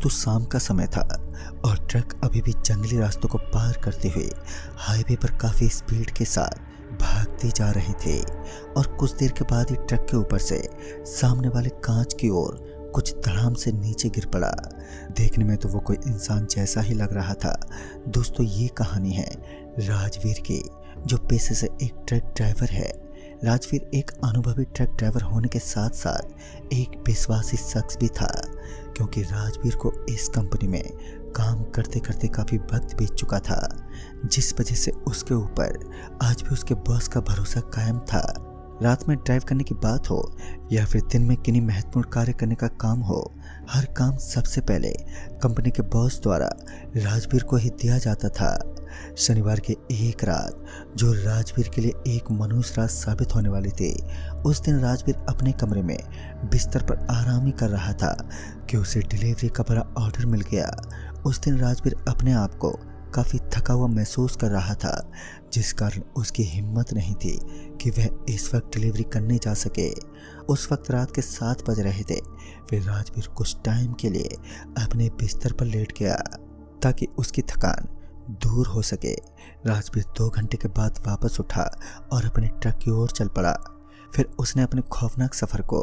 दोस्तों शाम का समय था और ट्रक अभी भी जंगली रास्तों को पार करते हुए हाईवे पर काफी स्पीड के साथ भागते जा रहे थे। और कुछ देर के बाद ही ट्रक के ऊपर से सामने वाले कांच की ओर कुछ धड़ाम से नीचे गिर पड़ा। देखने में तो वो कोई इंसान जैसा ही लग रहा था। दोस्तों ये कहानी है राजवीर की, जो पेशे से एक ट्रक ड्राइवर है। राजवीर एक अनुभवी ट्रक ड्राइवर होने के साथ साथ एक विश्वासी शख्स भी था, क्योंकि राजवीर को इस कंपनी में काम करते करते काफ़ी वक्त बीत चुका था, जिस वजह से उसके ऊपर आज भी उसके बॉस का भरोसा कायम था। रात में ड्राइव करने की बात हो या फिर दिन में किन्हीं महत्वपूर्ण कार्य करने का काम हो, हर काम सबसे पहले कंपनी के बॉस द्वारा राजवीर को ही दिया जाता था। शनिवार की एक रात जो राजवीर के लिए एक मनहूस रात साबित होने वाली थी, उस दिन राजवीर अपने कमरे में बिस्तर पर आराम ही कर रहा था कि उसे डिलीवरी का बड़ा ऑर्डर मिल गया। उस दिन राजवीर अपने आप को काफ़ी थका हुआ महसूस कर रहा था, जिस कारण उसकी हिम्मत नहीं थी कि वह इस वक्त डिलीवरी करने जा सके। उस वक्त रात के 7 बज रहे थे। फिर राजवीर कुछ टाइम के लिए अपने बिस्तर पर लेट गया ताकि उसकी थकान दूर हो सके। राजवीर 2 घंटे के बाद वापस उठा और अपने ट्रक की ओर चल पड़ा। फिर उसने अपने खौफनाक सफ़र को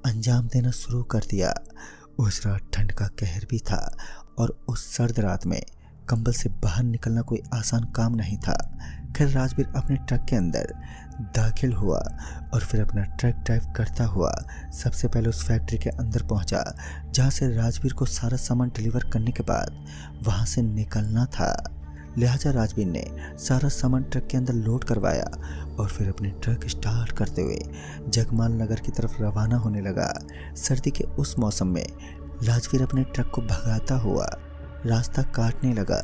अंजाम देना शुरू कर दिया। उस रात ठंड का कहर भी था और उस सर्द रात में कंबल से बाहर निकलना कोई आसान काम नहीं था। खैर राजवीर अपने ट्रक के अंदर दाखिल हुआ और फिर अपना ट्रक ड्राइव करता हुआ सबसे पहले उस फैक्ट्री के अंदर पहुंचा, जहां से राजवीर को सारा सामान डिलीवर करने के बाद वहां से निकलना था। लिहाजा राजवीर ने सारा सामान ट्रक के अंदर लोड करवाया और फिर अपने ट्रक स्टार्ट करते हुए जगमाल नगर की तरफ रवाना होने लगा। सर्दी के उस मौसम में राजवीर अपने ट्रक को भगाता हुआ रास्ता काटने लगा।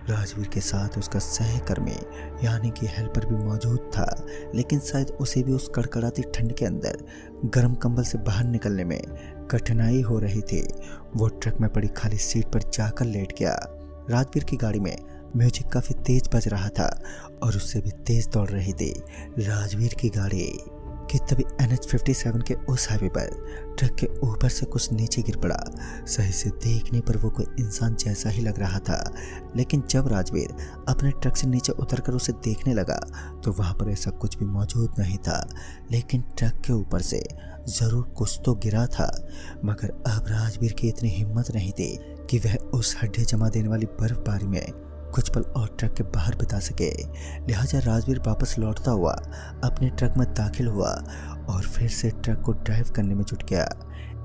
राजवीर के साथ उसका सहकर्मी यानी कि हेल्पर भी मौजूद था, लेकिन शायद उसे भी उस कड़कड़ाती ठंड के अंदर गर्म कंबल से बाहर निकलने में कठिनाई हो रही थी। वो ट्रक में पड़ी खाली सीट पर जाकर लेट गया। राजवीर की गाड़ी में म्यूजिक काफ़ी तेज बज रहा था और उससे भी तेज दौड़ रही थी राजवीर की गाड़ी कि तभी NH57 के उस हाईवे पर ट्रक के ऊपर से कुछ नीचे गिर पड़ा। सही से देखने पर वो कोई इंसान जैसा ही लग रहा था, लेकिन जब राजवीर अपने ट्रक से नीचे उतरकर उसे देखने लगा तो वहाँ पर ऐसा कुछ भी मौजूद नहीं था। लेकिन ट्रक के ऊपर से ज़रूर कुछ तो गिरा था, मगर अब राजवीर की इतनी हिम्मत नहीं थी कि वह उस हड्डी जमा देने वाली बर्फबारी में कुछ पल और ट्रक के बाहर बिता सके। लिहाजा राजवीर वापस लौटता हुआ अपने ट्रक में दाखिल हुआ और फिर से ट्रक को ड्राइव करने में जुट गया।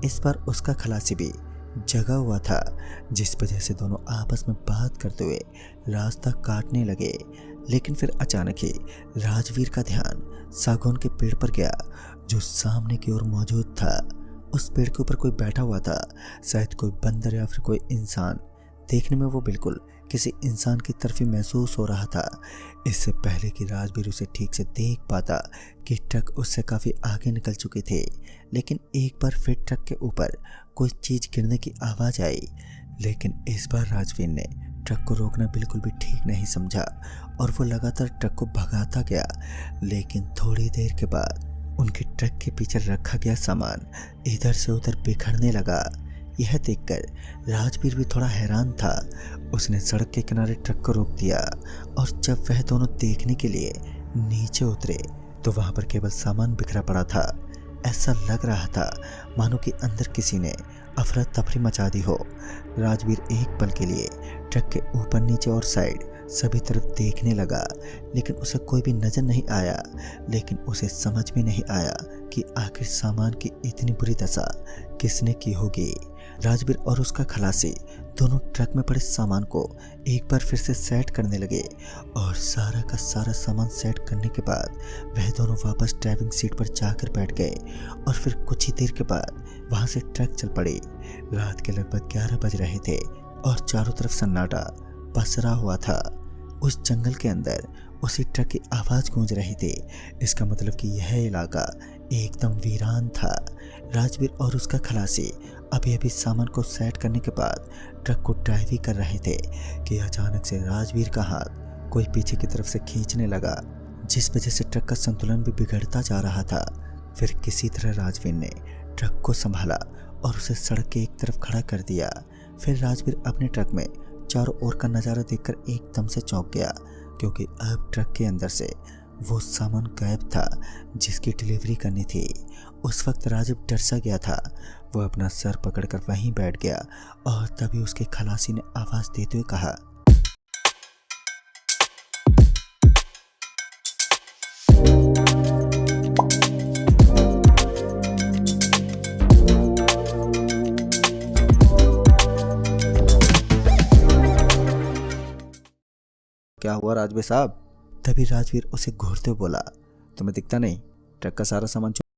इस बार उसका खलासी भी जगा हुआ था, जिस वजह से दोनों आपस में बात करते हुए रास्ता काटने लगे। लेकिन फिर अचानक ही राजवीर का ध्यान सागौन के पेड़ पर गया, जो सामने की ओर मौजूद था। उस पेड़ के ऊपर कोई बैठा हुआ था, शायद कोई बंदर या फिर कोई इंसान। देखने में वो बिल्कुल किसी इंसान की तरफ ही महसूस हो रहा था। इससे पहले कि राजवीर उसे ठीक से देख पाता कि ट्रक उससे काफ़ी आगे निकल चुकी थी, लेकिन एक बार फिर ट्रक के ऊपर कोई चीज़ गिरने की आवाज़ आई। लेकिन इस बार राजवीर ने ट्रक को रोकना बिल्कुल भी ठीक नहीं समझा और वो लगातार ट्रक को भगाता गया। लेकिन थोड़ी देर के बाद उनके ट्रक के पीछे रखा गया सामान इधर से उधर बिखरने लगा। यह देखकर राजवीर भी थोड़ा हैरान था। उसने सड़क के किनारे ट्रक को रोक दिया और जब वह दोनों देखने के लिए नीचे उतरे तो वहां पर केवल सामान बिखरा पड़ा था। ऐसा लग रहा था मानो कि अंदर किसी ने अफरा तफरी मचा दी हो। राजवीर एक पल के लिए ट्रक के ऊपर नीचे और साइड सभी तरफ देखने लगा, लेकिन उसे कोई भी नजर नहीं आया। लेकिन उसे समझ में नहीं आया कि आखिर सामान की इतनी बुरी दशा किसने की होगी। राजवीर और उसका खलासी दोनों ट्रक में पड़े सामान को एक बार फिर से सेट करने लगे और सारा का सारा सामान सेट करने के बाद वह दोनों वापस ड्राइविंग सीट पर जाकर बैठ गए और फिर कुछ ही देर के बाद वहां से ट्रक चल पड़ी। रात के लगभग 11 बज रहे थे और चारों तरफ सन्नाटा पसरा हुआ था। उस जंगल के अंदर उसी ट्रक की आवाज़ गूंज रही थी। इसका मतलब कि यह इलाका एकदम वीरान था। राजवीर और उसका खलासी अभी अभी सामान को सेट करने के बाद ट्रक को ड्राइव ही कर रहे थे कि अचानक से राजवीर का हाथ कोई पीछे की तरफ से खींचने लगा, जिस वजह से ट्रक का संतुलन भी बिगड़ता जा रहा था। फिर किसी तरह राजवीर ने ट्रक को संभाला और उसे सड़क के एक तरफ खड़ा कर दिया। फिर राजवीर अपने ट्रक में चारों ओर का नज़ारा देखकर एकदम से चौंक गया, क्योंकि अब ट्रक के अंदर से वो सामान गायब था जिसकी डिलीवरी करनी थी। उस वक्त राजीव डर सा गया था। वो अपना सर पकड़कर वहीं बैठ गया और तभी उसके खलासी ने आवाज़ देते हुए कहा, क्या हुआ राजवीर साहब? तभी राजवीर उसे घूरते हुए बोला, तुम्हें दिखता नहीं ट्रक का सारा सामान